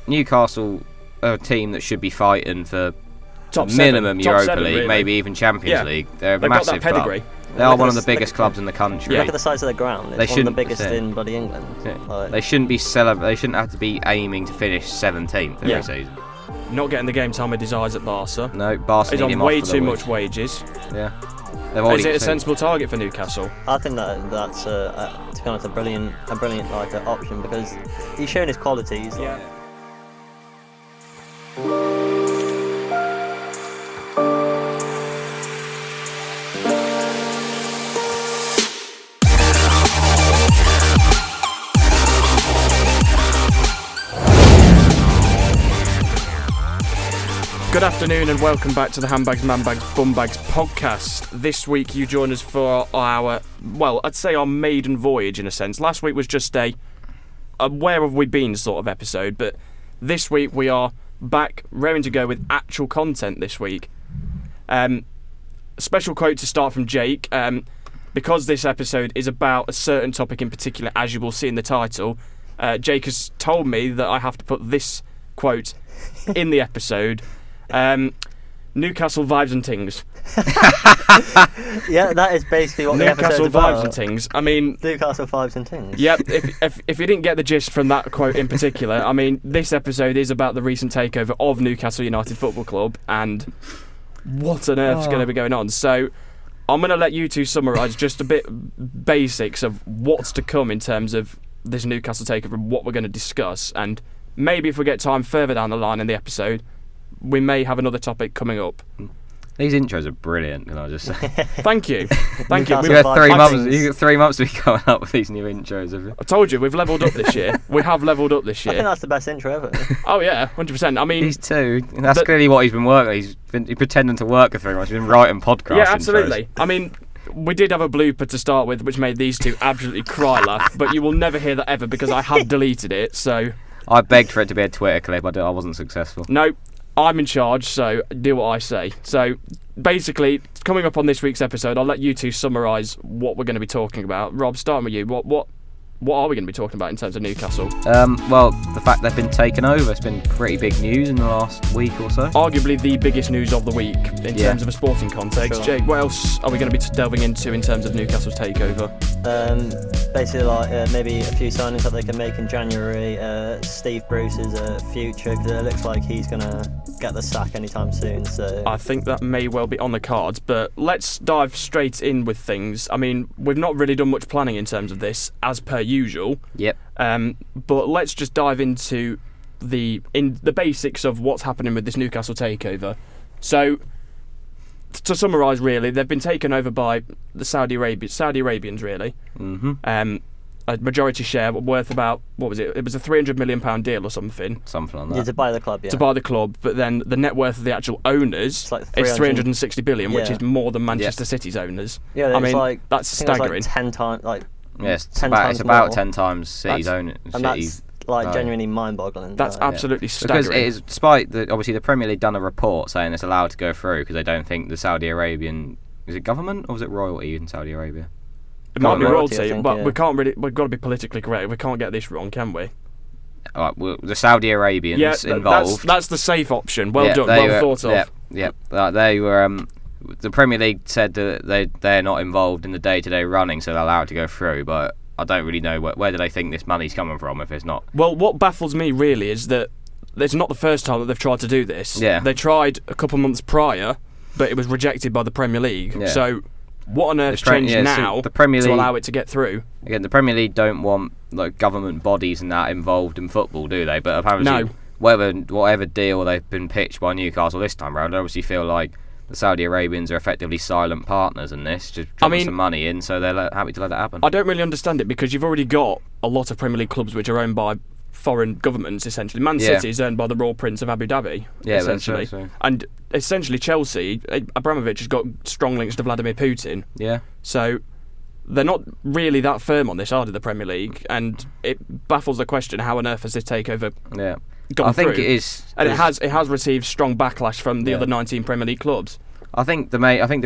Newcastle are a team that should be fighting for top minimum seven, Europa top 7, League, really. maybe even Champions League. They're a They've massive got that pedigree. club. They are one of the biggest clubs in the country. Look at the size of their ground. It's one of the biggest in bloody England. They shouldn't be They shouldn't have to be aiming to finish 17th every season. Not getting the game time he desires at Barca. No, Barca He's need on him way off for too the much week. wages. Yeah. Is it a sensible target for Newcastle? I think that's to be honest a brilliant like option because he's shown his qualities. Yeah. Good afternoon and welcome back to the Handbags, Manbags, Bumbags Podcast. This week you join us for our, well, I'd say our maiden voyage in a sense. Last week was just a where have we been sort of episode, but this week we are back raring to go with actual content this week. Special quote to start from Jake. Because this episode is about a certain topic in particular, as you will see in the title, Jake has told me that I have to put this quote in the episode. Newcastle vibes and tings. Yeah, that is basically what Newcastle the episode's about. vibes and tings. I mean, Newcastle vibes and tings. Yep. If you didn't get the gist from that quote in particular, I mean, this episode is about the recent takeover of Newcastle United Football Club and what on earth's going to be going on. So I'm going to let you two summarise just a bit basics of what's to come in terms of this Newcastle takeover and what we're going to discuss, and maybe if we get time further down the line in the episode, we may have another topic coming up. These intros are brilliant, can I just say? Thank you. Thank you. Newcastle You got 3 months. things. You got 3 months to be coming up with these new intros, have you? I told you, we've levelled up this year. We have levelled up this I think year. that's the best intro ever. Oh yeah, 100%. I mean, These two. That's clearly what he's been working. He's pretending to work for 3 months. He's been writing podcasts. yeah, absolutely. I mean, we did have a blooper to start with, which made these two absolutely cry laugh, but you will never hear that ever because I have deleted it, so... I begged for it to be a Twitter clip. I wasn't successful. No, I'm in charge, so do what I say. So, basically, coming up on this week's episode, I'll let you two summarise what we're going to be talking about. Rob, starting with you, what are we going to be talking about in terms of Newcastle? Well, the fact they've been taken over. It's been pretty big news in the last week or so. Arguably the biggest news of the week in terms of a sporting context. Sure. Jake, what else are we going to be delving into in terms of Newcastle's takeover? Basically, like maybe a few signings that they can make in January. Steve Bruce's future, because it looks like he's gonna get the sack anytime soon. So I think that may well be on the cards, but let's dive straight in with things. I mean, we've not really done much planning in terms of this, as per usual. Yep. But let's just dive into the basics of what's happening with this Newcastle takeover. So, to summarise, really, they've been taken over by the Saudi Arabians, really. Mm-hmm. A majority share worth about, what was it? It was a £300 million deal or something. Something like that. yeah, to buy the club. Yeah. To buy the club, but then the net worth of the actual owners It's like is 360 billion, which Yeah. is more than Manchester City's owners. Yeah, I mean, like, that's I think it was staggering. like 10 times, like Yes, it's 10 about times 10 times City's own. and that's like genuinely mind-boggling. That's yeah. absolutely staggering. Because it is, despite obviously the Premier League done a report saying it's allowed to go through because they don't think the Saudi Arabian, is it government or was it royalty in Saudi Arabia? It might be royalty, royalty, I think, but yeah. we've got to be politically correct. We can't get this wrong, can we? Well, the Saudi Arabians involved. That's the safe option. Well done, they well were, thought of. They were. The Premier League said that they're not involved in the day-to-day running, so they're allowed to go through. But I don't really know where do they think this money's coming from if it's not. Well, what baffles me really is that it's not the first time that they've tried to do this. Yeah. They tried a couple months prior, but it was rejected by the Premier League. Yeah. So, what on earth's changed so now the Premier to League, allow it to get through? Again, the Premier League don't want like government bodies and that involved in football, do they? But apparently, No. whatever deal they've been pitched by Newcastle this time round, they obviously feel like the Saudi Arabians are effectively silent partners in this, just dropping some money in, so they're happy to let that happen. I don't really understand it because you've already got a lot of Premier League clubs which are owned by foreign governments, essentially. Man City is owned by the Royal Prince of Abu Dhabi, essentially. So. And essentially Chelsea, Abramovich has got strong links to Vladimir Putin. Yeah. So they're not really that firm on this, are they, the Premier League? And it baffles the question, how on earth has this takeover gone I think through? it is. And it has received strong backlash from the other 19 Premier League clubs. I think the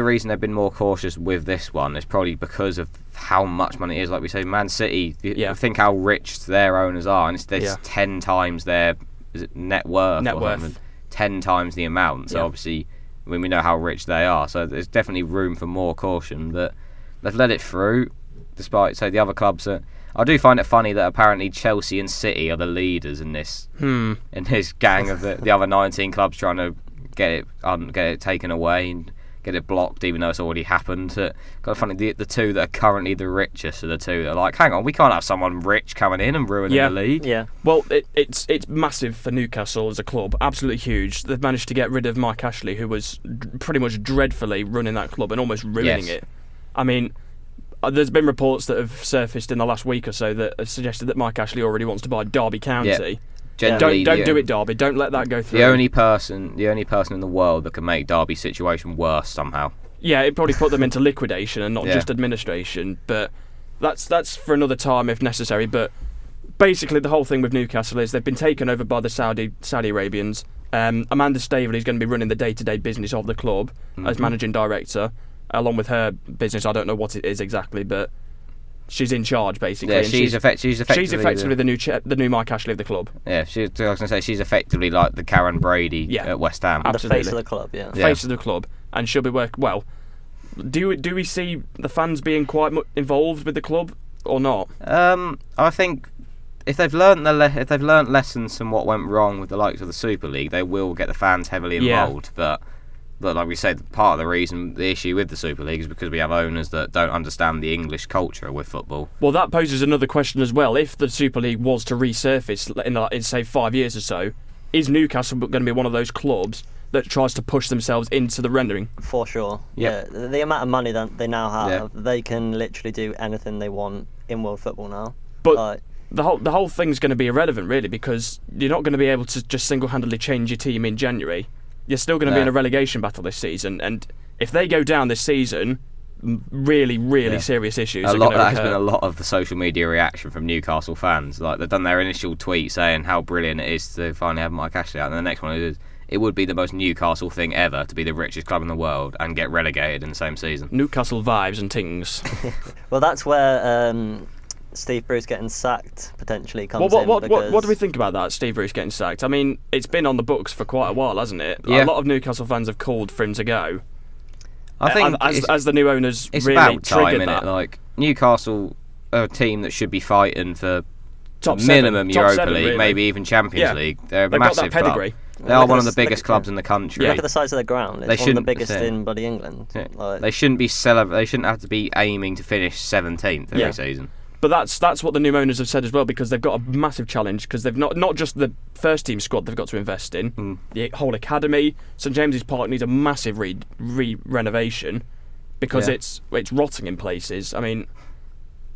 reason they've been more cautious with this one is probably because of how much money it is. Like we say, Man City, think how rich their owners are, and there's 10 times their is it net worth? Net or worth. something? 10 times the amount. So obviously, we know how rich they are. So there's definitely room for more caution. But they've let it through, despite the other clubs are. I do find it funny that apparently Chelsea and City are the leaders in this gang of the other 19 clubs trying to get it taken away and get it blocked, even though it's already happened. Kind of funny, the two that are currently the richest are the two that are like, hang on, we can't have someone rich coming in and ruining the league. Yeah. Well, it's massive for Newcastle as a club, absolutely huge. They've managed to get rid of Mike Ashley, who was pretty much dreadfully running that club and almost ruining it. I mean, there's been reports that have surfaced in the last week or so that have suggested that Mike Ashley already wants to buy Derby County. Don't do it, Derby. Don't let that go through. The only person in the world that can make Derby's situation worse somehow. Yeah, it probably put them into liquidation and not just administration. But that's for another time if necessary. But basically, the whole thing with Newcastle is they've been taken over by the Saudi Arabians. Amanda Staveley is going to be running the day-to-day business of the club as managing director. Along with her business, I don't know what it is exactly, but she's in charge basically. Yeah, and she's effectively the new Mike Ashley of the club. Yeah, I was going to say she's effectively like the Karen Brady at West Ham. Absolutely. The face of the club, Face of the club, and she'll be working well. Do we see the fans being quite involved with the club or not? I think if they've learnt lessons from what went wrong with the likes of the Super League, they will get the fans heavily involved. But like we said, part of the issue with the Super League is because we have owners that don't understand the English culture with football. Well, that poses another question as well. If the Super League was to resurface in say 5 years or so, is Newcastle going to be one of those clubs that tries to push themselves into the rendering? For sure. Yep. Yeah, the amount of money that they now have, they can literally do anything they want in world football now. But the whole thing's going to be irrelevant, really, because you're not going to be able to just single-handedly change your team in January. You're still going to be in a relegation battle this season, and if they go down this season, really serious issues. That has been a lot of the social media reaction from Newcastle fans. Like, they've done their initial tweet saying how brilliant it is to finally have Mike Ashley out, and the next one is it would be the most Newcastle thing ever to be the richest club in the world and get relegated in the same season. Newcastle vibes and things. Well, that's where Steve Bruce getting sacked potentially comes in. What do we think about that, Steve Bruce getting sacked? I mean, it's been on the books for quite a while, hasn't it? Yeah. A lot of Newcastle fans have called for him to go. I think as the new owners it's really about time, triggered that. Like, Newcastle are a team that should be fighting for Top minimum seven, Europa seven, League, really. maybe even Champions League. They're a They've massive got that pedigree. club. They are one of the biggest clubs in the country. Look at the size of the ground. It's one of the biggest in bloody England. Yeah. Like, They shouldn't have to be aiming to finish 17th every season. But that's what the new owners have said as well, because they've got a massive challenge, because they've not just the first team squad they've got to invest in, the whole academy. St James's Park needs a massive renovation because it's rotting in places. I mean,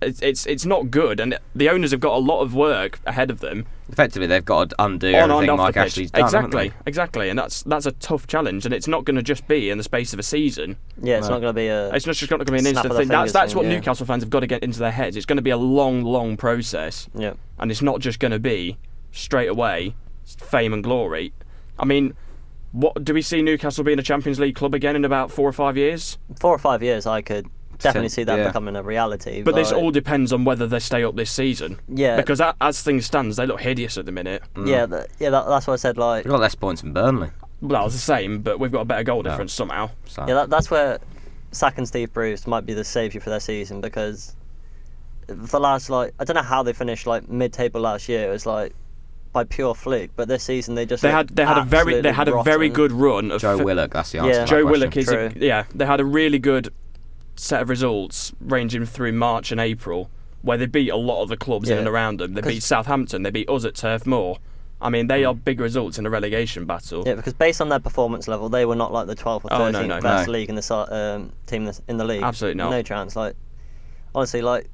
it's not good, and the owners have got a lot of work ahead of them. Effectively, they've got to undo everything Mike Ashley's done. Exactly, and that's a tough challenge, and it's not going to just be in the space of a season. Yeah, it's not going to be It's not just going to be an instant thing. That's what Newcastle fans have got to get into their heads. It's going to be a long process. Yeah. And it's not just going to be straight away fame and glory. I mean, what do we see Newcastle being a Champions League club again in about 4 or 5 years? 4 or 5 years, I could definitely see that becoming a reality. But this all depends on whether they stay up this season. Yeah. Because as things stands, they look hideous at the minute. Yeah, that's what I said. Like, we've got less points than Burnley. Well, it's the same, but we've got a better goal difference somehow. So. Yeah, that's where sacking Steve Bruce might be the saviour for their season, because the last, I don't know how they finished mid-table last year. It was by pure fluke, but this season they had a very good run of Joe Willock. That's the answer. Yeah. Joe Willock question. they had a really good set of results ranging through March and April, where they beat a lot of the clubs in and around them. They beat Southampton, they beat us at Turf Moor. I mean, they are big results in a relegation battle. Yeah, because based on their performance level, they were not like the 12th or 13th best league in the team in the league. Absolutely not. No chance. Honestly,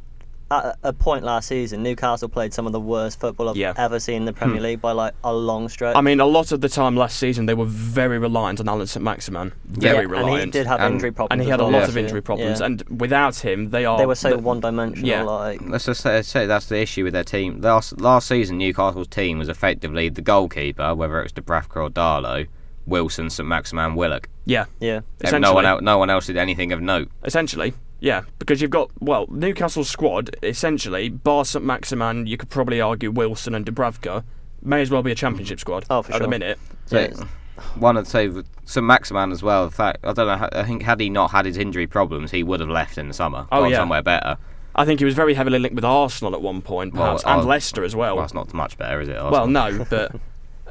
at a point last season, Newcastle played some of the worst football I've ever seen in the Premier League by a long stretch. I mean, a lot of the time last season they were very reliant on Alan St Maximin. Very reliant. And he did have injury problems. And he had a lot of injury problems. Yeah. And without him, they were so one-dimensional. Yeah. Let's just say that's the issue with their team. Last season, Newcastle's team was effectively the goalkeeper, whether it was Dubravka or Darlow, Wilson, St Maximin, Willock. Yeah. And no one else did anything of note. Essentially. Yeah, because you've got, Newcastle's squad, essentially, bar St Maximin, you could probably argue Wilson and Dubravka, may as well be a championship squad for at sure. the minute. So, one of the some Maximan as well. In fact, I don't know. I think had he not had his injury problems, he would have left in the summer, gone somewhere better. I think he was very heavily linked with Arsenal at one point, perhaps, and Leicester as well. Well, it's not much better, is it? Arsenal? Well, no, but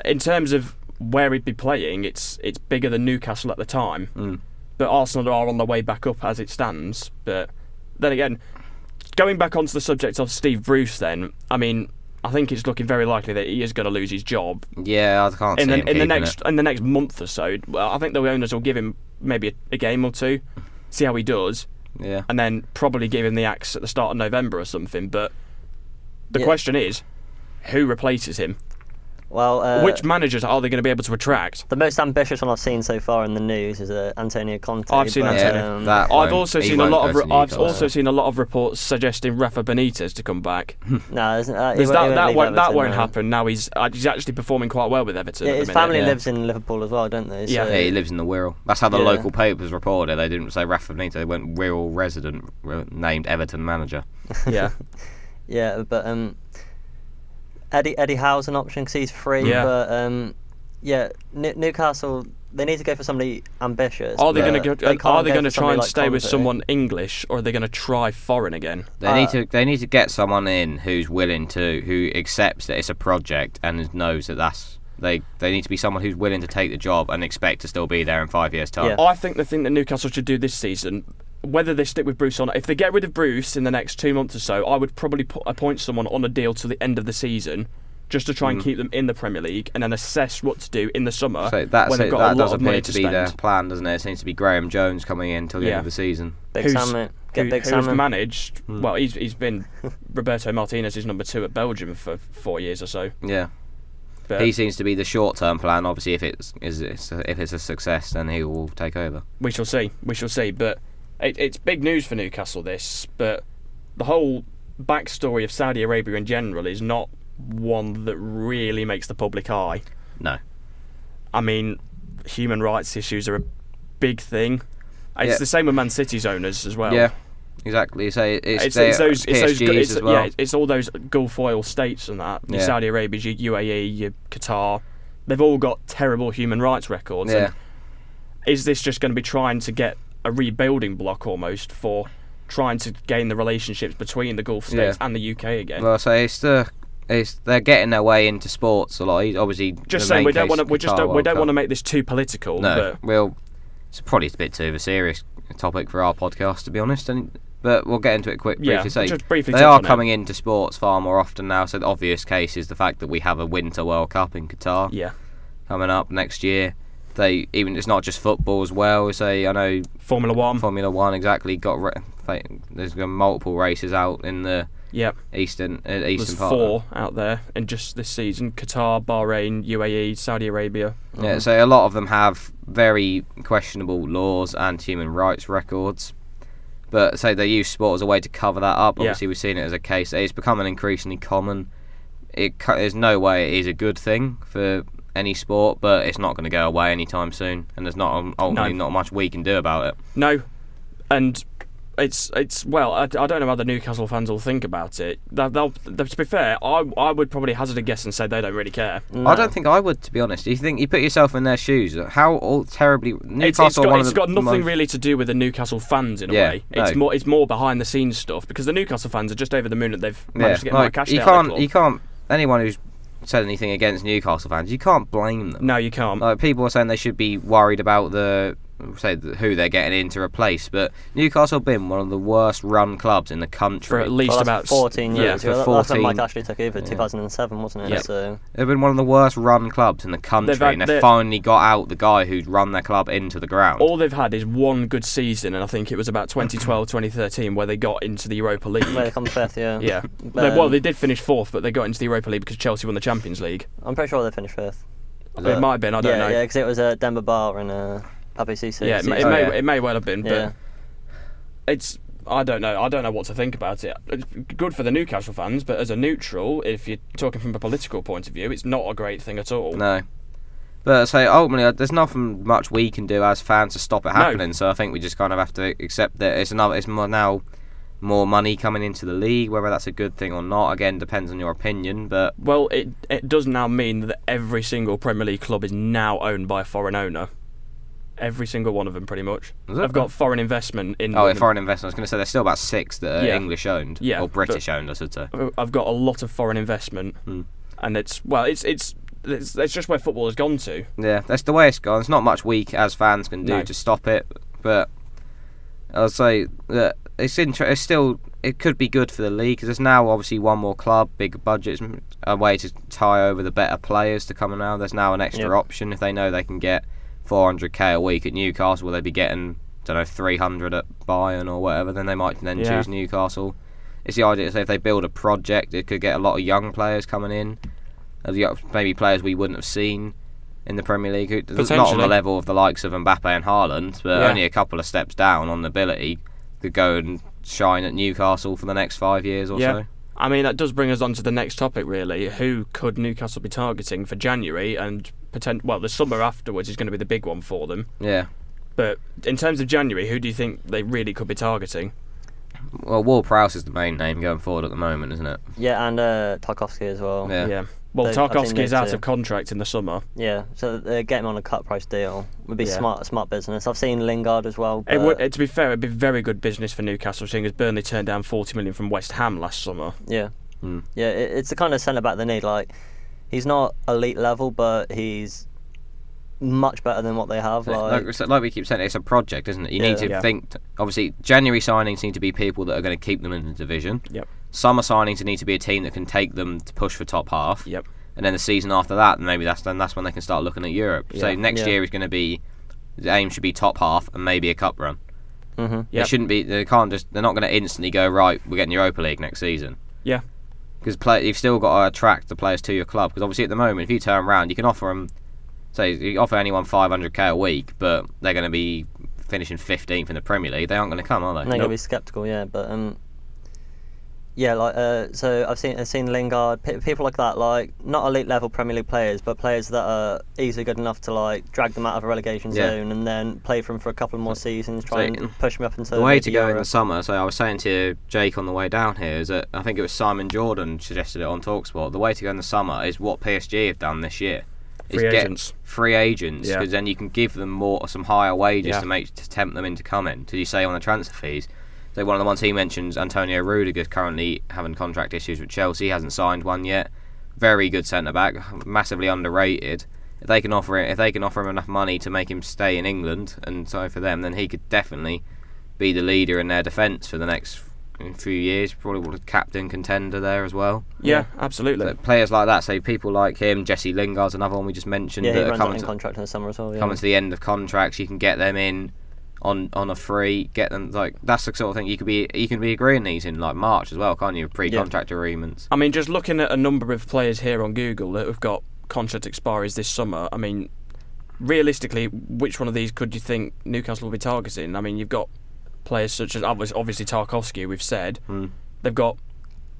in terms of where he'd be playing, it's bigger than Newcastle at the time. But Arsenal are on the way back up as it stands. But then again, going back onto the subject of Steve Bruce, then I mean, I think it's looking very likely that he is going to lose his job. Yeah, I can't see him in the next month or so. Well, I think the owners will give him maybe a game or two, see how he does. Yeah. And then probably give him the axe at the start of November or something. But the question is, who replaces him? Well, which managers are they going to be able to attract? The most ambitious one I've seen so far in the news is Antonio Conte. I've seen Antonio. I've also seen a lot of reports suggesting Rafa Benitez to come back. No, that won't happen. Now he's actually performing quite well with Everton. His family lives in Liverpool as well, don't they? So, yeah, he lives in the Wirral. That's how the local papers reported. They didn't say Rafa Benitez. They went Wirral resident named Everton manager. Yeah. Yeah, but Eddie Howe's an option because he's free. Yeah. But Newcastle, they need to go for somebody ambitious. Are they going to try and like stay with Conte. someone English, or are they going to try foreign again? They need to get someone in who accepts that it's a project and knows that they need to be someone who's willing to take the job and expect to still be there in 5 years' time. Yeah. I think the thing that Newcastle should do this season, whether they stick with Bruce or not, if they get rid of Bruce in the next 2 months or so, I would probably appoint someone on a deal till the end of the season, just to try and keep them in the Premier League, and then assess what to do in the summer when they've got a lot of money to spend. Their plan, doesn't it? It seems to be Graham Jones coming in till the end of the season. Big Sam who's managed. Well, he's been Roberto Martinez's number 2 at Belgium for 4 years or so. Yeah. But he seems to be the short-term plan. Obviously, if it's a success, then he will take over. We shall see. But it's big news for Newcastle, this. But the whole backstory of Saudi Arabia in general is not one that really makes the public eye. No. I mean, human rights issues are a big thing. It's the same with Man City's owners as well. Yeah. Exactly. So it's all those Gulf oil states and that. Your Saudi Arabia, your UAE, your Qatar. They've all got terrible human rights records. Yeah. And is this just going to be trying to get a rebuilding block almost for trying to gain the relationships between the Gulf states and the UK again? Well, so they're getting their way into sports a lot. Obviously, just saying we don't want to make this too political. No, it's probably a bit too of a serious topic for our podcast, to be honest. But we'll get into it briefly. Just briefly. They are coming into sports far more often now. So the obvious case is the fact that we have a Winter World Cup in Qatar. Yeah. Coming up next year. It's not just football as well. I know Formula One exactly. There's multiple races out in the eastern part. There's 4 out there in just this season: Qatar, Bahrain, UAE, Saudi Arabia. Yeah, so a lot of them have very questionable laws and human rights records. But they use sport as a way to cover that up. Obviously, we've seen it as a case. It's becoming increasingly common. There's no way it is a good thing for any sport, but it's not going to go away anytime soon. And there's not much we can do about it. No, and it's I don't know how the Newcastle fans will think about it. To be fair, I would probably hazard a guess and say they don't really care. No. I don't think I would, to be honest. Do you think you put yourself in their shoes? How terribly Newcastle? It's got nothing really to do with the Newcastle fans in a way. It's more behind the scenes stuff, because the Newcastle fans are just over the moon that they've managed to get more cash out. You can't. Anyone who's said anything against Newcastle fans, you can't blame them. No, you can't. People are saying they should be worried about who they're getting in to replace, but Newcastle have been one of the worst run clubs in the country for at least about 14 years. For 14. That's when Mike Ashley took over, 2007, wasn't it? Yep. So they've been one of the worst run clubs in the country, and they've finally got out the guy who's run their club into the ground. All they've had is one good season, and I think it was about 2012, 2013 where they got into the Europa League. Where they come 5th, yeah. Yeah. They did finish 4th, but they got into the Europa League because Chelsea won the Champions League. I'm pretty sure they finished 5th. It might have been, I don't know. Yeah, because it was Demba Ba and Pape Cisse. Yeah, it may well have been, but I don't know what to think about it. It's good for the Newcastle fans, but as a neutral, if you're talking from a political point of view, it's not a great thing at all. No. But ultimately, there's nothing much we can do as fans to stop it happening. No. So I think we just kind of have to accept that it's now more money coming into the league. Whether that's a good thing or not, again, depends on your opinion. But well, it does now mean that every single Premier League club is now owned by a foreign owner. Every single one of them, pretty much. I've got foreign investment in. Oh, foreign investment. I was going to say there's still about 6 that are English owned, or British owned, I should say. I've got a lot of foreign investment, and it's just where football has gone to. Yeah, that's the way it's gone. There's not much we as fans can do to stop it, but I'll say that it's still, it could be good for the league because there's now obviously one more club, bigger budgets, a way to tie over the better players to come now. There's now an extra option if they know they can get 400k a week at Newcastle, will they be getting, 300 at Bayern or whatever, then they might then choose Newcastle. It's the idea, so if they build a project, it could get a lot of young players coming in, maybe players we wouldn't have seen in the Premier League, not on the level of the likes of Mbappe and Haaland, but only a couple of steps down on ability, could go and shine at Newcastle for the next 5 years or so. I mean, that does bring us on to the next topic, really. Who could Newcastle be targeting for January and the summer afterwards is going to be the big one for them. Yeah. But in terms of January, who do you think they really could be targeting? Well, Ward-Prowse is the main name going forward at the moment, isn't it? Yeah, and Tarkowski as well. Yeah. Well, Tarkowski is out of contract in the summer. Yeah, so get him on a cut price deal would be smart business. I've seen Lingard as well. To be fair, it'd be very good business for Newcastle, seeing as Burnley turned down 40 million from West Ham last summer. Yeah, yeah, it's the kind of centre back they need. Like, he's not elite level, but he's much better than what they have. Like we keep saying, it's a project, isn't it? You need to think. Obviously, January signings need to be people that are going to keep them in the division. Yep. Summer signings need to be a team that can take them to push for top half. Yep. And then the season after that, maybe that's when they can start looking at Europe. Yeah. So next year is going to be, the aim should be top half and maybe a cup run. Mm-hmm. It shouldn't be. They're not going to instantly go, right, we're getting Europa League next season. Yeah. Because you've still got to attract the players to your club. Because obviously at the moment, if you turn around, you can offer them. Say you offer anyone 500k a week, but they're going to be finishing 15th in the Premier League. They aren't going to come, are they? They're going to be sceptical, but so I've seen Lingard, people like that, like not elite level Premier League players, but players that are easily good enough to like drag them out of a relegation zone and then play for them for a couple more seasons, try and push them up into the way to go in the summer. So I was saying to Jake on the way down here is that I think it was Simon Jordan suggested it on TalkSport. The way to go in the summer is what PSG have done this year. Free agents, because then you can give them some higher wages to tempt them into coming. Did you say on the transfer fees? So one of the ones he mentions, Antonio Rudiger, currently having contract issues with Chelsea, hasn't signed one yet. Very good centre back, massively underrated. If they can offer him enough money to make him stay in England, and so for them, then he could definitely be the leader in their defence for the next few years. Probably captain contender there as well. Yeah, absolutely. So players like that, so people like him, Jesse Lingard's another one we just mentioned. Yeah, he runs out in contract in the summer as well. Coming to the end of contracts, you can get them in on a free. Get them that's the sort of thing you can be agreeing these in like March as well, can't you? Pre-contract agreements. I mean, just looking at a number of players here on Google that have got contract expiries this summer. I mean, realistically, which one of these could you think Newcastle will be targeting? I mean, you've got players such as obviously Tarkowski, we've said. They've got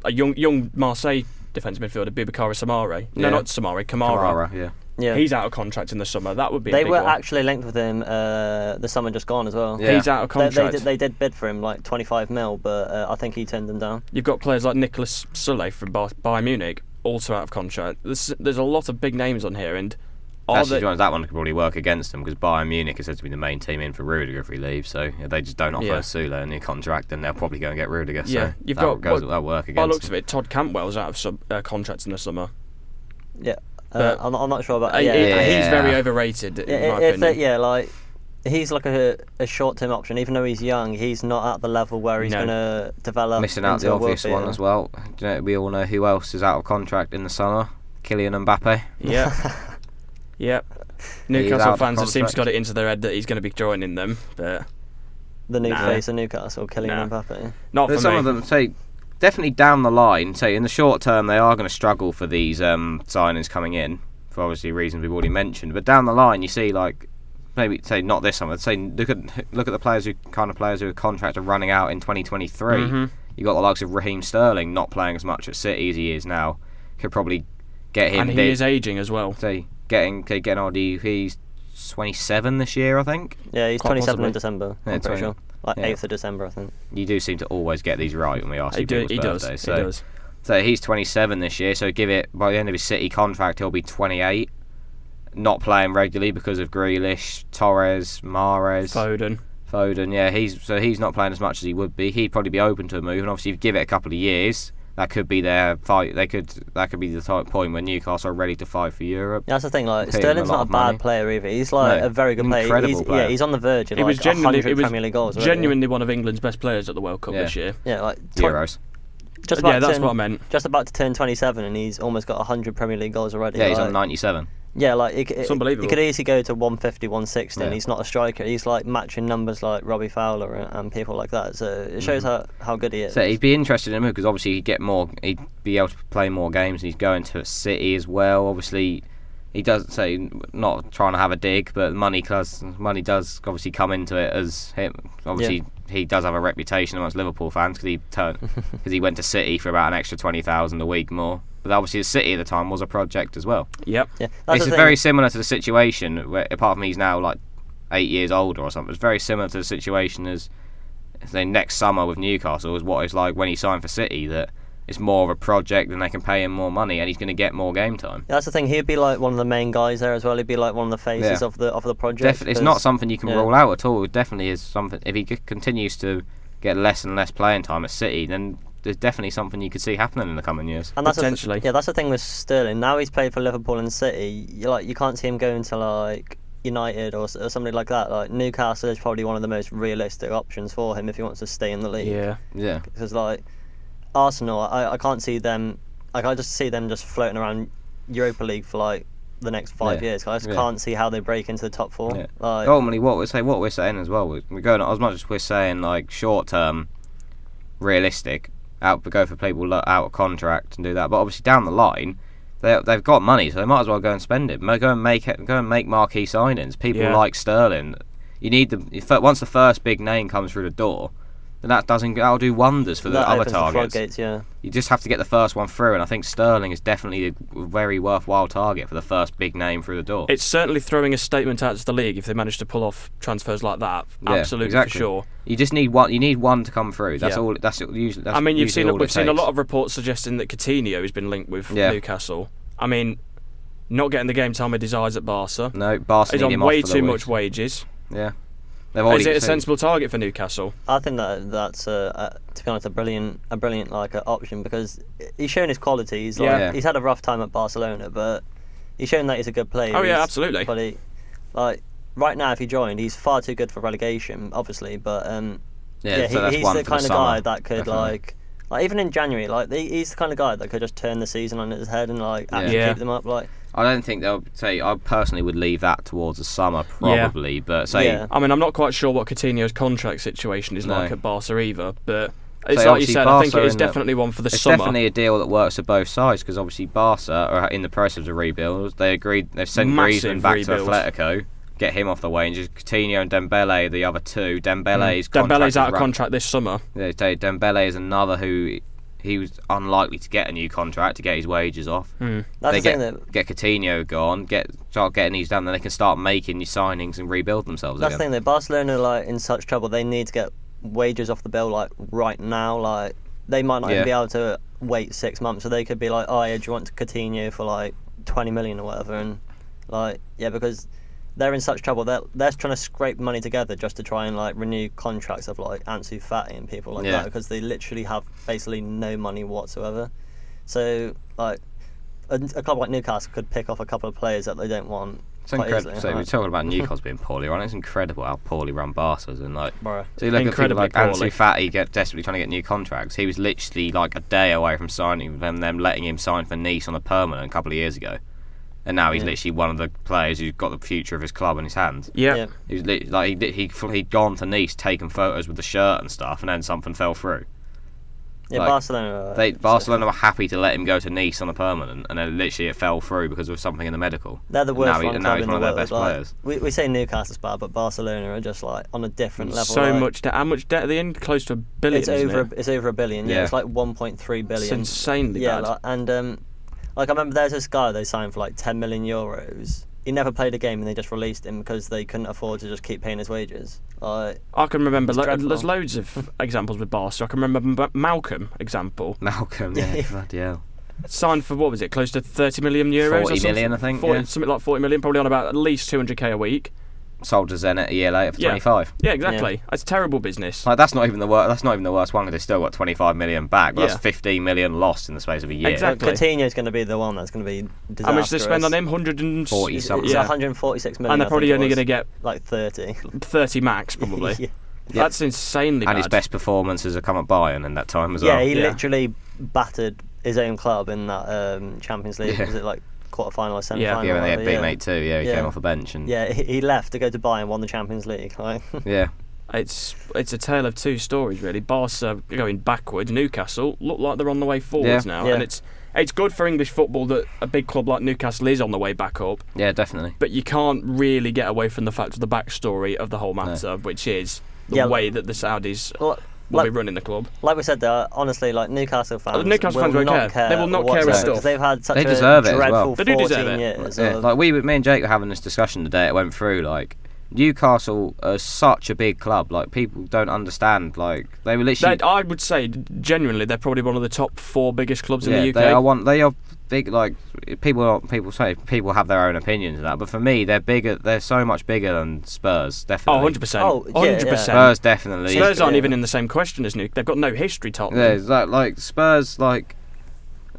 a young Marseille defence midfielder, Boubacar Samari. No, not Samari, Kamara. Yeah. He's out of contract in the summer. That would be. They were actually linked with him the summer just gone as well. Yeah. He's out of contract. They did bid for him like 25 mil, but I think he turned them down. You've got players like Nicolas Soulé from Bayern Munich, also out of contract. There's a lot of big names on here, and that one could probably work against them because Bayern Munich is said to be the main team in for Rudiger if he leaves. So if they just don't offer Soulé a new contract, then they'll probably go and get Rudiger. Yeah, so that'll work against. By the looks of it, Todd Cantwell's out of contract in the summer. Yeah, I'm not sure about. He's very overrated in my opinion. He's like a short-term option. Even though he's young, he's not at the level where he's going to develop. Missing out the obvious one as well. We all know who else is out of contract in the summer. Kylian Mbappe. Yeah. Yep. Newcastle fans have seemed to got it into their head that he's going to be joining them, but the new face of Newcastle, Kylian Mbappe. Not for me. Some of them say definitely down the line. Say in the short term they are going to struggle for these signings coming in for obviously reasons we've already mentioned. But down the line you see maybe say not this summer. Say look at the players who are contracted running out in 2023. Mm-hmm. You got the likes of Raheem Sterling not playing as much at City as he is now. Could probably get him. And he is ageing as well. Say getting on. He's 27 this year, I think. Yeah, he's 27 in December. I'm pretty sure. Like 8th of December, I think. You do seem to always get these right when we ask you people's birthdays. He does. So he's 27 this year, so give it, by the end of his City contract, he'll be 28. Not playing regularly because of Grealish, Torres, Mahrez. Foden, yeah. He's not playing as much as he would be. He'd probably be open to a move, and obviously if you give it a couple of years, that could be their fight. That could be the type point where Newcastle are ready to fight for Europe. Yeah, that's the thing. Like Sterling's not a bad player either. He's like a very good player. Player. Yeah, he's on the verge of like 100 Premier League goals. Genuinely one of England's best players at the World Cup this year. Yeah, like Euros. That's what I meant. Just about to turn 27, and he's almost got 100 Premier League goals already. Yeah, he's on 97. Yeah, like it's unbelievable. He could easily go to 150, 160, and he's not a striker. He's like matching numbers like Robbie Fowler and people like that. So it shows how good he is. So he'd be interested in him because obviously he'd be able to play more games, and he's going to City as well. Obviously, he does say not trying to have a dig, but money does obviously come into it as him. Obviously, he does have a reputation amongst Liverpool fans because he went to City for about an extra 20,000 a week more. But obviously, the City at the time was a project as well. Yep. Yeah, it's very similar to the situation where, apart from he's now like 8 years older or something. It's very similar to the situation as next summer with Newcastle is what it's like when he signed for City. That it's more of a project and they can pay him more money and he's going to get more game time. Yeah, that's the thing. He'd be like one of the main guys there as well. He'd be like one of the faces of the project. Definitely, it's not something you can rule out at all. It definitely is something. If he continues to get less and less playing time at City, then there's definitely something you could see happening in the coming years. And that's potentially. That's the thing with Sterling. Now he's played for Liverpool and City. You can't see him going to like United or somebody like that. Like Newcastle is probably one of the most realistic options for him if he wants to stay in the league. Yeah. Because like Arsenal, I can't see them. Like I just see them just floating around Europa League for like the next 5 years. I just can't see how they break into the top four. Yeah. Like, ultimately, what we're saying as well, we're going as much as we're saying like short term, realistic. Go for people out of contract and do that, but obviously down the line, they've got money, so they might as well go and spend it. Go and make marquee signings. People like Sterling. You need once the first big name comes through the door, then that'll do wonders for the other targets. You just have to get the first one through, and I think Sterling is definitely a very worthwhile target for the first big name through the door. It's certainly throwing a statement out to the league if they manage to pull off transfers like that. Absolutely, exactly. For sure. You just need one. You need one to come through. That's all. That's usually. I mean, we've seen a lot of reports suggesting that Coutinho has been linked with Newcastle. I mean, not getting the game time he desires at Barca. No, Barca is need on him way off for too the much wages. Yeah. Is it a sensible target for Newcastle? I think that's to be honest a brilliant like option because he's shown his qualities. He's had a rough time at Barcelona, but he's shown that he's a good player. Oh yeah, absolutely. But right now, if he joined, he's far too good for relegation, obviously. But he's the kind of guy that could like even in January, he's the kind of guy that could just turn the season on its head and actually keep them up. I don't think they'll say. I personally would leave that towards the summer, probably. But say, I mean, I'm not quite sure what Coutinho's contract situation is like at Barca either. But it's like you said, I think it is definitely one for the summer. It's definitely a deal that works for both sides because obviously Barca are in the process of rebuild. They agreed. They've sent Griezmann back to Atletico, get him off the way, and just Coutinho and Dembele are the other two. Dembele's out of contract this summer. Yeah, Dembele is another who. He was unlikely to get a new contract to get his wages off. That's the thing get Coutinho gone, start getting these done, then they can start making new signings and rebuild themselves. That's the thing that Barcelona are in such trouble. They need to get wages off the bill right now. They might not even be able to wait 6 months, so they could be like, "Oh yeah, do you want Coutinho for 20 million or whatever?" And because they're in such trouble. They're trying to scrape money together just to try and renew contracts of Ansu Fati and people like that because they literally have basically no money whatsoever. So a club like Newcastle could pick off a couple of players that they don't want. It's incredible. So we're talking about Newcastle being poorly run. It's incredible how poorly run Barca's and So you look at people like Ansu Fati desperately trying to get new contracts. He was literally a day away from signing them letting him sign for Nice on a permanent a couple of years ago. And now he's literally one of the players who's got the future of his club in his hands. Yeah. He was he'd gone to Nice, taken photos with the shirt and stuff, and then something fell through. Yeah, Barcelona. Barcelona were happy to let him go to Nice on a permanent, and then literally it fell through because of something in the medical. They're the worst one. Now he's one of their best players. We say Newcastle's bad, but Barcelona are just on a different level. So much debt. How much debt are they in? Close to $1 billion. It's over $1 billion. Yeah, it's 1.3 billion. It's insanely bad. And I remember there's this guy they signed for €10 million, he never played a game and they just released him because they couldn't afford to just keep paying his wages. I can remember there's loads of examples with Barca. I can remember Malcolm example. Malcolm, yeah, bloody hell. Signed for, what was it, close to 30 million euros? 40 million, I think. 40, something like 40 million, probably on about at least 200k a week. Sold to Zenit a year later for 25. Yeah, exactly. Yeah. It's terrible business. Like, that's not even the worst. That's not even the worst one because they still got 25 million back. But that's 15 million lost in the space of a year. Exactly. Coutinho's going to be the one that's going to be disastrous. How much did they spend on him? 140 something. It's 146 million. And they're probably only going to get like 30. 30 max, probably. Yeah. That's insanely bad. And his best performances have come at Bayern in that time as well. Yeah, he literally battered his own club in that Champions League. Was it like quarter-final or semi-final? Yeah, when they had beat Mate too. Yeah, he came off the bench. And he left to go to Bayern, won the Champions League. Yeah. It's a tale of two stories, really. Barca going backwards. Newcastle look like they're on the way forwards now. And it's good for English football that a big club like Newcastle is on the way back up. Yeah, definitely. But you can't really get away from the fact of the backstory of the whole matter, which is the way that the Saudis will be running the club. Like we said, Honestly, like Newcastle fans won't care. They will not care at all. They've had such a dreadful well. 14 years. Like me and Jake were having this discussion today. It went through like Newcastle are such a big club. Like people don't understand. Like they were literally. I would say genuinely they're probably one of the top 4 biggest clubs in the UK. They are big. Like people say people have their own opinions of that, but for me they're bigger. They're so much bigger than Spurs. Definitely. 100%. 100%. Spurs definitely. Spurs aren't even in the same question as Newcastle. They've got no history. Tottenham. Yeah, like Spurs. Like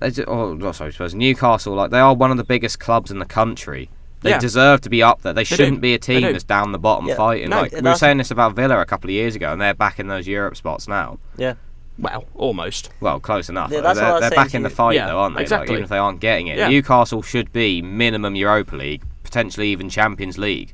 Spurs. Newcastle. Like they are one of the biggest clubs in the country. They deserve to be up there. They shouldn't be a team that's down the bottom fighting. No, like we were saying this about Villa a couple of years ago, and they're back in those Europe spots now. Yeah. Well, almost. Well, close enough. Yeah, they're back in the fight though, aren't they? Exactly. Like, even if they aren't getting it, Newcastle should be minimum Europa League, potentially even Champions League.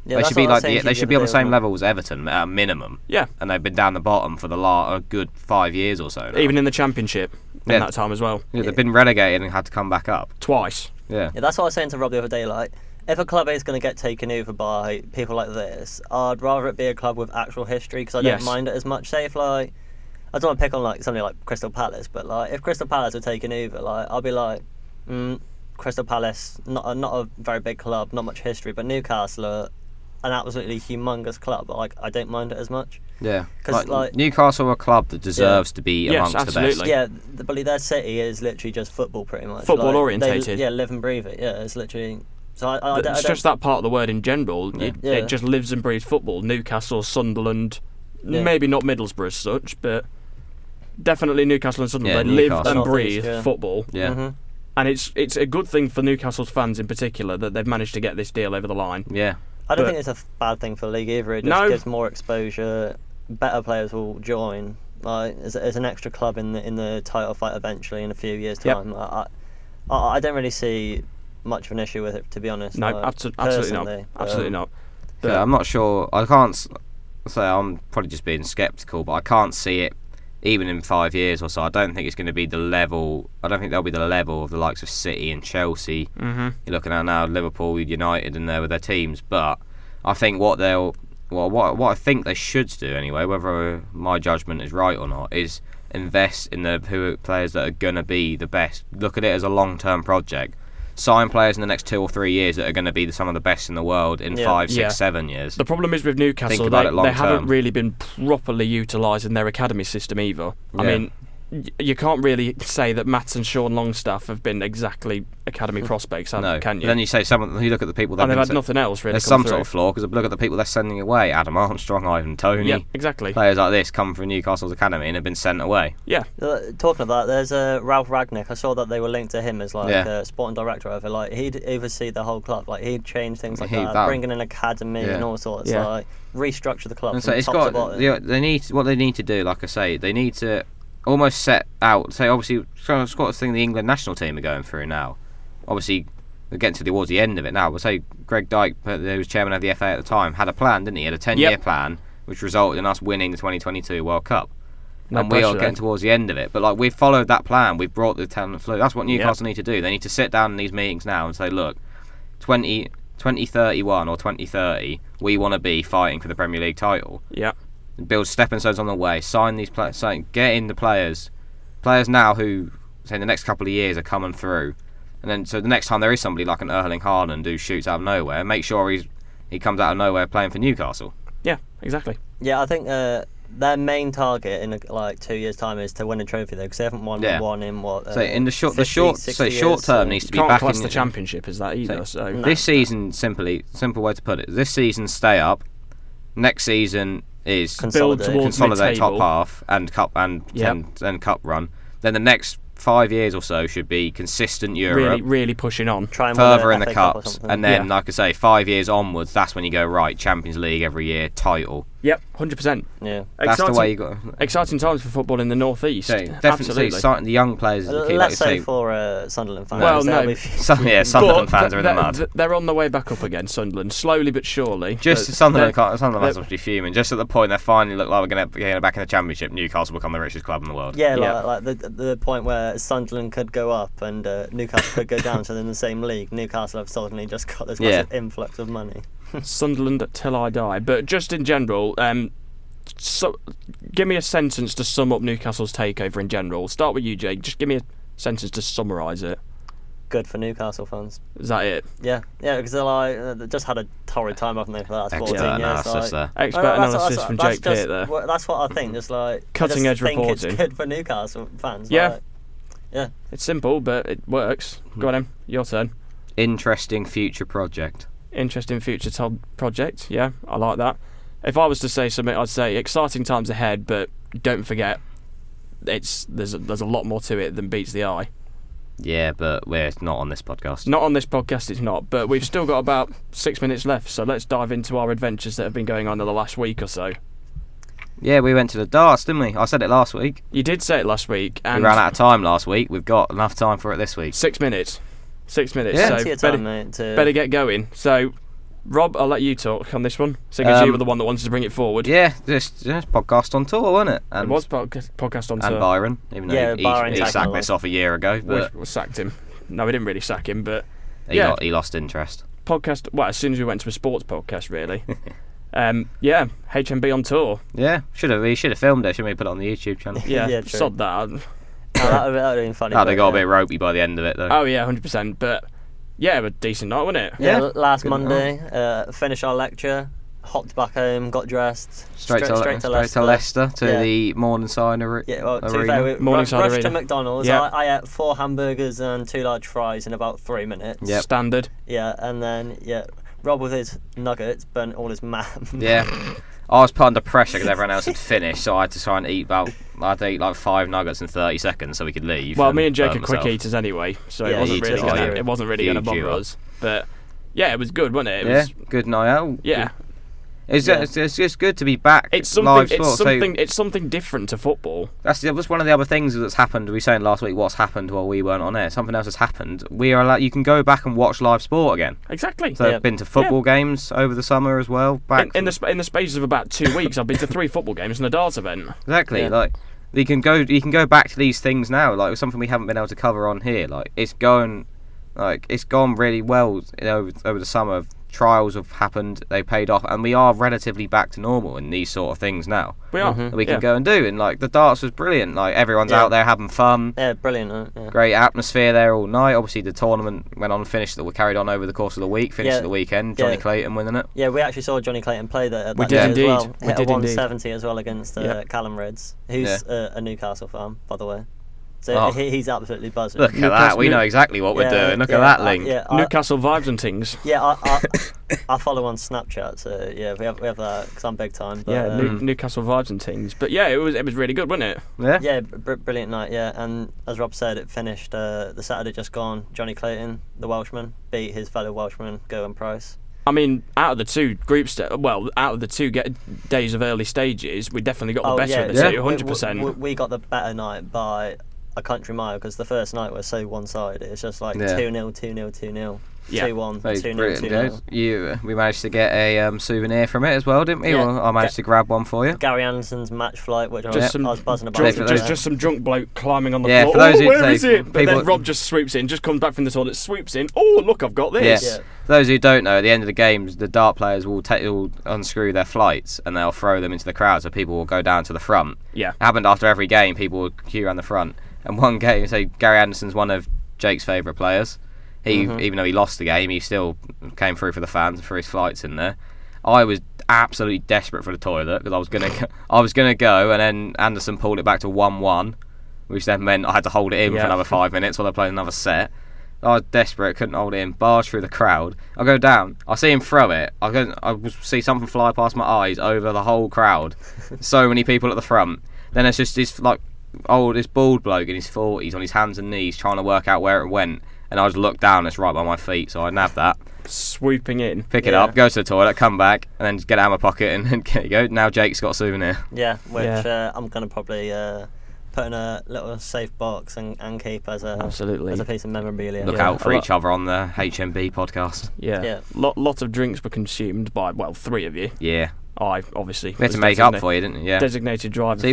Yeah, they should be like they should be on the same level as Everton at a minimum. Yeah. And they've been down the bottom for a good 5 years or so now. Even in the Championship in that time as well. Yeah, they've been relegated and had to come back up twice. Yeah. That's what I was saying to Rob the other day. Like, if a club is going to get taken over by people like this, I'd rather it be a club with actual history because I don't mind it as much. Say if like, I don't want to pick on like something like Crystal Palace, but like if Crystal Palace were taken over, like I'll be like, Crystal Palace, not a very big club, not much history, but Newcastle are an absolutely humongous club. But like I don't mind it as much. Yeah, because like Newcastle are a club that deserves to be amongst the best. Yeah, their city is literally just football, pretty much. Football orientated. Live and breathe it. Yeah, it's literally. So it's just that part of the word in general. It just lives and breathes football. Newcastle, Sunderland, maybe not Middlesbrough as such, but definitely Newcastle and Sunderland. They live and breathe football. Yeah. Mm-hmm. And it's a good thing for Newcastle's fans in particular that they've managed to get this deal over the line. Yeah. I don't think it's a bad thing for the league either. It just gives more exposure. Better players will join. Like, as an extra club in the title fight eventually in a few years' time. I don't really see much of an issue with it, to be honest. No, absolutely not. Absolutely not. But I'm not sure. I can't say I'm probably just being sceptical, but I can't see it even in 5 years or so. I don't think it's going to be the level. I don't think they'll be the level of the likes of City and Chelsea. Mm-hmm. You're looking at now Liverpool, United, and there with their teams. But I think what I think they should do anyway, whether my judgment is right or not, is invest in the players that are going to be the best. Look at it as a long-term project. Sign players in the next 2 or 3 years that are going to be some of the best in the world in 5, 6, 7 years. The problem is with Newcastle, they haven't really been properly utilising their academy system either. I mean, you can't really say that Mats and Sean Longstaff have been exactly academy prospects, can you? But then you say you look at the people and they've had nothing else really. There's some sort of flaw because look at the people they're sending away: Adam Armstrong, Ivan Toney. Yeah, exactly. Players like this come from Newcastle's academy and have been sent away. Yeah. Talking of that, there's Ralph Ragnick. I saw that they were linked to him as like sporting director over. Like he'd oversee the whole club. Like he'd change things like that, bring in an academy and all sorts. Like restructure the club. And so from top to bottom. They need to do. Like I say, they need to almost set out. Say obviously, it's got a thing the England national team are going through now. Obviously, we're getting towards the end of it now. We'll say Greg Dyke, who was chairman of the FA at the time, had a plan, didn't he? He had a 10-year plan, which resulted in us winning the 2022 World Cup. And we are getting towards the end of it. But like we've followed that plan, we've brought the talent through. That's what Newcastle need to do. They need to sit down in these meetings now and say, look, 2031 or 2030, we want to be fighting for the Premier League title. Yeah. Build stepping stones on the way. Sign these players. Get in the players now who, say, in the next couple of years are coming through. And then so the next time there is somebody like an Erling Haaland who shoots out of nowhere, make sure he comes out of nowhere playing for Newcastle. Yeah, exactly. Yeah, I think their main target in like 2 years' time is to win a trophy though, because they haven't won one in what. So in the short term needs to be can't back class in the championship as that either. So this season, simple way to put it, this season stay up. Next season is consolidate top half and cup and cup run. Then the next 5 years or so should be consistent Europe, really pushing on, further in the cups, and then like I say, 5 years onwards, that's when you go right. Champions League every year, title. Yep, 100%. Yeah, that's the way you got. Exciting times for football in the North East. So definitely, the young players. Let's say for Sunderland fans. Well, no, Sunderland fans are in the mud. They're on the way back up again. Sunderland, slowly but surely. Sunderland fans will be fuming. Just at the point they finally look like we're going to get back in the Championship, Newcastle become the richest club in the world. Yeah, like the point where Sunderland could go up and Newcastle could go down. So in the same league, Newcastle have suddenly just got this massive influx of money. Sunderland till I die. But just in general, so give me a sentence to sum up Newcastle's takeover in general. Start with you, Jake. Just give me a sentence to summarise it. Good for Newcastle fans. Is that it? Yeah, because they just had a torrid time, haven't they, for the last 14 years? Expert analysis from Jake Peart there. That's what I think. Just like cutting edge reporting. It's good for Newcastle fans. Yeah, yeah. It's simple, but it works. Go on, Em. Your turn. Interesting future project. Interesting future project. Yeah, I like that. If I was to say something, I'd say exciting times ahead, but don't forget, there's a lot more to it than meets the eye. Yeah, but we're not on this podcast. Not on this podcast, it's not. But we've still got about 6 minutes left, so let's dive into our adventures that have been going on in the last week or so. Yeah, we went to the darts, didn't we? I said it last week. You did say it last week. And we ran out of time last week. We've got enough time for it this week. 6 minutes. 6 minutes. Yeah. So better get going. So, Rob, I'll let you talk on this one, seeing as you were the one that wanted to bring it forward. Yeah, just podcast on tour, wasn't it? And it was podcast on tour. And Byron, even though he sacked this off a year ago. But we sacked him. No, we didn't really sack him, but he lost interest. Podcast. Well, as soon as we went to a sports podcast, really. HMB on tour. Yeah, we should have filmed it. Shouldn't we put it on the YouTube channel? Yeah, sod that. That would have been funny. They got a bit ropey by the end of it, though. Oh yeah, 100%. But yeah, a decent night, wasn't it? Yeah, last Monday, finished our lecture, hopped back home, got dressed, straight to Leicester to the Morningside Arena. Yeah, well, to be fair, we rushed to McDonald's. Yeah. I ate 4 hamburgers and 2 large fries in about 3 minutes. Yep. Standard. Yeah, and then Rob with his nuggets burnt all his man. Yeah. I was put under pressure because everyone else had finished, so I had to try and eat like 5 nuggets in 30 seconds so we could leave. Well, me and Jake are quick eaters anyway, so it wasn't really going to bother us. But yeah, it was good, wasn't it? It was good night out. Yeah. It's just good to be back. It's something different to football. That was one of the other things that's happened. We were saying last week what's happened while we weren't on air. Something else has happened. You can go back and watch live sport again. Exactly. So I've been to football games over the summer as well. In the space of about 2 weeks, I've been to 3 football games and a darts event. Exactly. Yeah. You can go back to these things now. Like something we haven't been able to cover on here. It's gone really well over the summer. Trials have happened, they paid off, and we are relatively back to normal in these sort of things now. We are. That we can go and do, and the darts was brilliant. Everyone's out there having fun. Yeah, brilliant. Great atmosphere there all night. Obviously, the tournament went on, carried on over the course of the week. Finished at the weekend. Johnny Clayton winning it. Yeah, we actually saw Johnny Clayton play that. We did indeed. As well. Hit a 170 as well against Callum Reds, who's a Newcastle fan, by the way. So he's absolutely buzzing. Look at that. We know exactly what we're doing. Look at that link. Newcastle vibes and things. Yeah, I follow on Snapchat. So yeah, we have that because I'm big time. But, Newcastle vibes and things. But yeah, it was really good, wasn't it? Yeah. Yeah, brilliant night. Yeah, and as Rob said, it finished the Saturday just gone. Johnny Clayton, the Welshman, beat his fellow Welshman, Gowan Price. I mean, out of the 2 out of the 2 days of early stages, we definitely got the better of the 2, 100%. We got the better night by a country mile because the first night was so one-sided. It's just 2-0, 2-0, 2-0, 2-1, 2-0, 2-0. We managed to get a souvenir from it as well, didn't we? Yeah. Or I managed to grab one for you. Gary Anderson's match flight, which I was buzzing about. Just some drunk bloke climbing on the floor. For those where is it? But then Rob just swoops in, just comes back from the toilet, swoops in. Oh, look, I've got this. Yeah. For those who don't know, at the end of the games, the dart players will unscrew their flights and they'll throw them into the crowd, so people will go down to the front. Yeah. It happened after every game. People would queue around the front. And one game, Gary Anderson's one of Jake's favourite players. Even though he lost the game, he still came through for the fans and threw his flights in there. I was absolutely desperate for the toilet because I was gonna go, and then Anderson pulled it back to 1-1, which then meant I had to hold it in for another 5 minutes while I played another set. I was desperate, couldn't hold it in, barged through the crowd. I go down, I see him throw it, I see something fly past my eyes over the whole crowd. So many people at the front. Then there's just this this bald bloke in his 40s on his hands and knees trying to work out where it went, and I just looked down, it's right by my feet, so I nabbed that. Swooping in. Pick it up, go to the toilet, come back, and then just get it out of my pocket, and then there you go. Now Jake's got a souvenir. Yeah, which I'm going to probably put in a little safe box and keep as a piece of memorabilia. Look out for each other on the HMB podcast. Yeah. Lots of drinks were consumed by, 3 of you. Yeah. I obviously. We had to make up for you, didn't you? Yeah. Designated driver. See,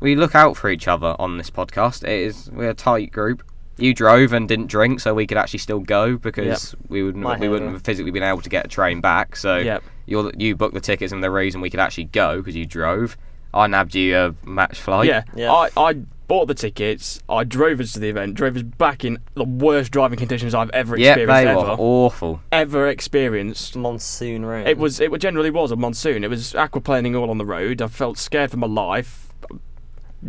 we look out for each other on this podcast. We're a tight group. You drove and didn't drink, so we could actually still go because we wouldn't have physically been able to get a train back. So you booked the tickets, and the reason we could actually go because you drove. I nabbed you a match flight. Yeah. I bought the tickets. I drove us to the event. Drove us back in the worst driving conditions I've ever experienced. Yeah, they were awful. Ever experienced. Monsoon rain. It generally was a monsoon. It was aquaplaning all on the road. I felt scared for my life.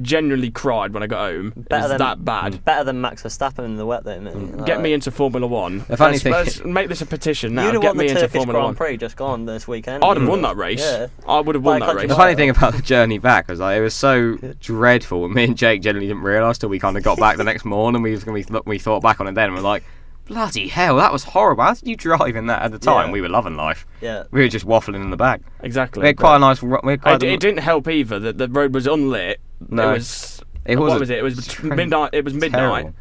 Genuinely cried when I got home. It was that bad. Better than Max Verstappen in the wet, though, mate. Get me into Formula 1. The funny thing, let's make this a petition now. You'd have Get won me the into Turkish Formula Grand 1. Prix just gone this weekend. I'd have won that race. Yeah. I would have won that race. the funny thing about the journey back was it was so dreadful. Me and Jake generally didn't realise till we kind of got back the next morning. We thought back on it then, and we're like, bloody hell, that was horrible. How did you drive in that at the time? We were loving life. Yeah. We were just waffling in the back. Exactly. We had quite a nice. It didn't help either that the road was unlit. No. What was it? It was midnight. It was midnight. Terrible.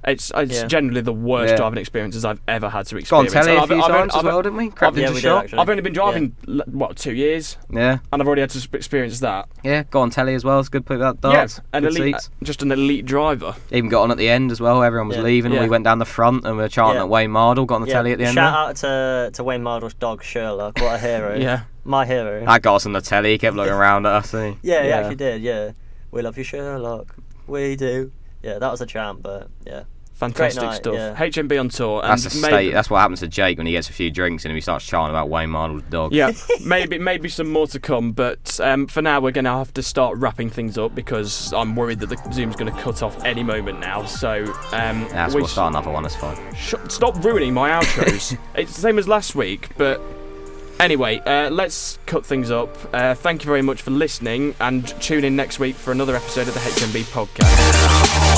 It's generally the worst driving experiences I've ever had to experience. Got on telly a few times as well, didn't we? Crept into shop. I've only been driving 2 years. Yeah. And I've already had to experience that. Yeah, got on telly as well. It's good. Put that darts. Yeah, just an elite driver. Even got on at the end as well. Everyone was leaving, and we went down the front, and we were chanting at Wayne Mardle. Got on the telly at the end. Shout out to Wayne Mardle's dog Sherlock. What a hero. Yeah. My hero. That got us on the telly. He kept looking around at us. Didn't he? Yeah, he actually did. Yeah. We love you, Sherlock. We do. Yeah, that was a champ, but yeah. Fantastic stuff. Yeah. HMB on tour. That's what happens to Jake when he gets a few drinks and he starts chanting about Wayne Mardle's dog. Yeah, maybe some more to come, but for now we're going to have to start wrapping things up because I'm worried that the Zoom's going to cut off any moment now. So we'll start another one. That's fine. Stop ruining my outros. It's the same as last week, but anyway, let's cut things up. Thank you very much for listening, and tune in next week for another episode of the HMB podcast.